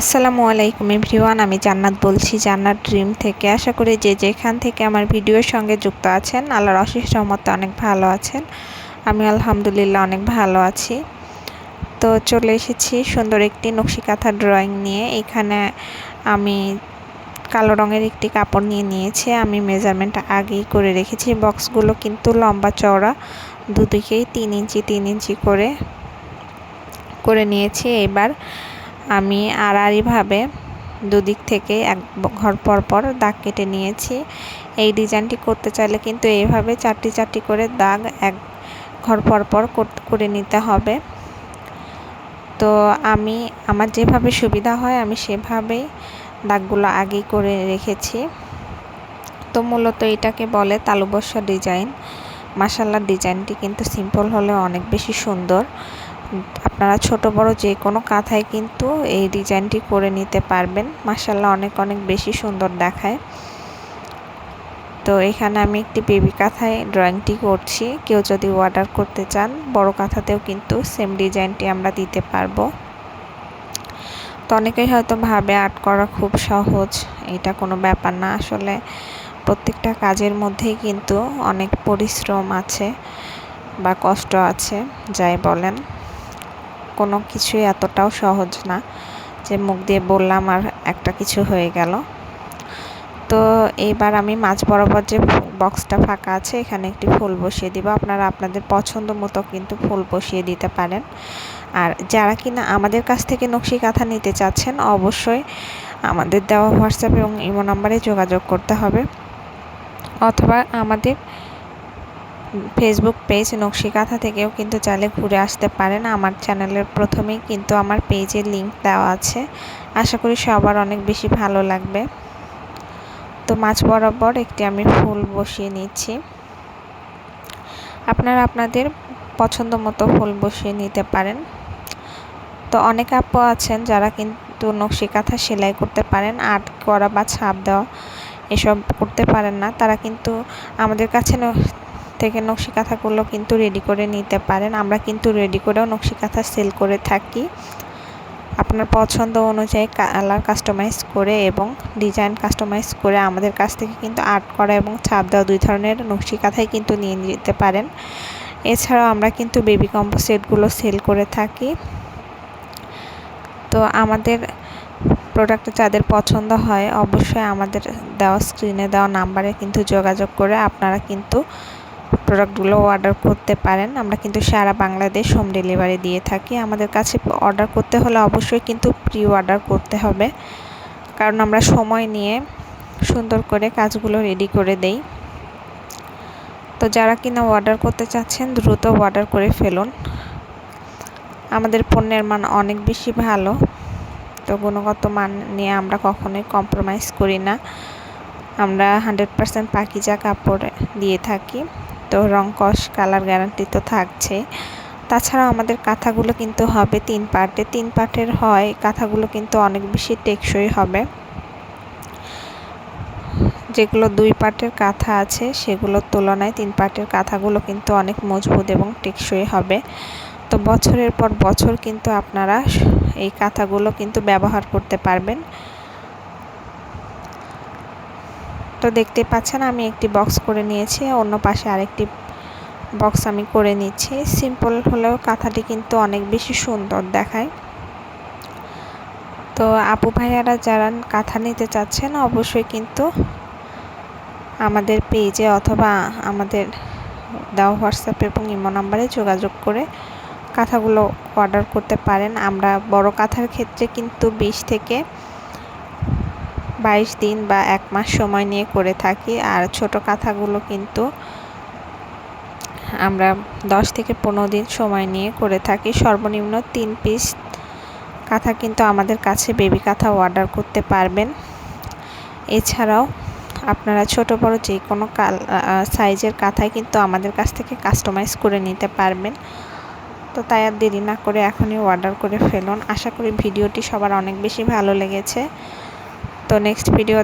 আসসালামু আলাইকুম এভরিওয়ান, আমি জান্নাত বলছি জান্নাত ড্রিম থেকে। আশা করি যে যেখান থেকে আমার ভিডিওর সঙ্গে যুক্ত আছেন আল্লাহর অশেষ রহমতে অনেক ভালো আছেন। আমি আলহামদুলিল্লাহ অনেক ভালো আছি। তো চলে এসেছি সুন্দর একটি নকশি কাঁথা ড্রয়িং নিয়ে। এখানে আমি কালো রঙের একটি কাপড় নিয়েছি। আমি মেজারমেন্ট আগেই করে রেখেছি। বক্সগুলো কিন্তু লম্বা চওড়া দুদিকেই 3 ইঞ্চি করে নিয়েছি। এবার আমি আড়াআড়িভাবে দুদিক থেকে এক ঘর পর দাগ কেটে নিয়েছি। এই ডিজাইনটি করতে চাইলে কিন্তু এইভাবে চারটি করে দাগ এক ঘর পর করে নিতে হবে। তো আমি আমার যেভাবে সুবিধা হয় আমি সেভাবেই দাগগুলো আগেই করে রেখেছি। তো মূলত এটাকে বলে তালুবস্যা ডিজাইন। মাশাআল্লাহ, ডিজাইনটি কিন্তু সিম্পল হলেও অনেক বেশি সুন্দর। আপনারা ছোট বড় যে কোনো কাঁথায় কিন্তু এই ডিজাইনটি করে নিতে পারবেন। মাশাআল্লাহ, অনেক বেশি সুন্দর দেখায়। তো এখানে আমি একটি বেবি কাঁথায় ড্রয়িংটি করছি। কেউ যদি অর্ডার করতে চান বড় কাঁথাতেও কিন্তু সেম ডিজাইনটি আমরা দিতে পারবো। তো অনেকেই হয়তো ভাবে আর্ট করা খুব সহজ, এটা কোনো ব্যাপার না। আসলে প্রত্যেকটা কাজের মধ্যেই কিন্তু অনেক পরিশ্রম আছে বা কষ্ট আছে, যাই বলেন। কোনো কিছুই এতটাও সহজ না যে মুখ দিয়ে বললাম আর একটা কিছু হয়ে গেল। তো এইবার আমি মাঝ বরাবর যে বক্সটা ফাঁকা আছে এখানে একটি ফুল বসিয়ে দিব। আপনারা আপনাদের পছন্দ মতো কিন্তু ফুল বসিয়ে দিতে পারেন। আর যারা কিনা আমাদের কাছ থেকে নকশি কাঁথা নিতে চাচ্ছেন অবশ্যই আমাদের দেওয়া হোয়াটসঅ্যাপ এবং ইমো নাম্বারে যোগাযোগ করতে হবে, অথবা আমাদের ফেসবুক পেজ নকশি কাঁথা থেকেও কিন্তু চাইলে ঘুরে আসতে পারেন। আমার চ্যানেলের প্রথমেই কিন্তু আমার পেজের লিংক দেওয়া আছে। আশা করি সবার অনেক বেশি ভালো লাগবে। তো মাঝ বরাবর একটি আমি ফুল বসিয়ে নিচ্ছি। আপনারা আপনাদের পছন্দ মতো ফুল বসিয়ে নিতে পারেন। তো অনেক আপু আছেন যারা কিন্তু নকশি কাঁথা সেলাই করতে পারেন, আর্ট করা বা ছাপ দেওয়া এসব করতে পারেন না। তারা কিন্তু আমাদের কাছে থেকে নকশি কাঁথাগুলো কিন্তু রেডি করে নিতে পারেন। আমরা কিন্তু রেডি করেও নকশি কাঁথা সেল করে থাকি। আপনার পছন্দ অনুযায়ী কালার কাস্টমাইজ করে এবং ডিজাইন কাস্টমাইজ করে আমাদের কাছ থেকে কিন্তু আর্ট করা এবং ছাপ দেওয়া দুই ধরনের নকশি কাঁথাই কিন্তু নিয়ে নিতে পারেন। এছাড়াও আমরা কিন্তু বেবি কম্বো সেটগুলো সেল করে থাকি। তো আমাদের প্রোডাক্ট যাদের পছন্দ হয় অবশ্যই আমাদের দেওয়া স্ক্রিনে দেওয়া নাম্বারে কিন্তু যোগাযোগ করে আপনারা কিন্তু প্রোডাক্টগুলো অর্ডার করতে পারেন। আমরা কিন্তু সারা বাংলাদেশ হোম ডেলিভারি দিয়ে থাকি। আমাদের কাছে অর্ডার করতে হলে অবশ্যই কিন্তু প্রি অর্ডার করতে হবে, কারণ আমরা সময় নিয়ে সুন্দর করে কাজগুলো রেডি করে দেই। তো যারা কিনা অর্ডার করতে চাচ্ছেন দ্রুত অর্ডার করে ফেলুন। আমাদের পণ্যের মান অনেক বেশি ভালো। তো গুণগত মান নিয়ে আমরা কখনোই কম্প্রোমাইজ করি না। আমরা 100% পাকিজা কাপড় দিয়ে থাকি। তো রং কস কালার গ্যারান্টি তো থাকছে। তাছাড়াও আমাদের কাঁথাগুলো কিন্তু হবে 3 পার্টের হয়। কাঁথাগুলো কিন্তু অনেক বেশি টেকসই হবে। যেগুলো 2 পার্টের কাঁথা আছে সেগুলোর তুলনায় 3 পার্টের কাঁথাগুলো কিন্তু অনেক মজবুত এবং টেকসই হবে। তো বছরের পর বছর কিন্তু আপনারা এই কাঁথাগুলো কিন্তু ব্যবহার করতে পারবেন। তো দেখতে পাচ্ছেন আমি একটি বক্স করে নিয়েছি, অন্য পাশে আরেকটি বক্স আমি করে নিচ্ছি। সিম্পল হলেও কাঁথাটি কিন্তু অনেক বেশি সুন্দর দেখায়। তো আপু ভাইয়ারা যারা কাঁথা নিতে চাচ্ছেন অবশ্যই কিন্তু আমাদের পেজে অথবা আমাদের দেওয়া হোয়াটসঅ্যাপ এবং ইমো নাম্বারে যোগাযোগ করে কাঁথাগুলো অর্ডার করতে পারেন। আমরা বড় কাঁথার ক্ষেত্রে কিন্তু 20 থেকে 22 দিন বা 1 মাস সময় নিয়ে করে থাকি। আর ছোট কাঁথাগুলো কিন্তু আমরা 10 থেকে 15 দিন সময় নিয়ে করে থাকি। সর্বনিম্ন 3 পিস কাঁথা কিন্তু আমাদের কাছে বেবি কাঁথা অর্ডার করতে পারবেন। এছাড়াও আপনারা ছোট বড় যে কোনো সাইজের কাঁথাই কিন্তু আমাদের কাছ থেকে কাস্টমাইজ করে নিতে পারবেন। তো তাই আর দেরি না করে এখনই অর্ডার করে ফেলুন। আশা করি ভিডিওটি সবার অনেক বেশি ভালো লেগেছে। তো নেক্সট ভিডিও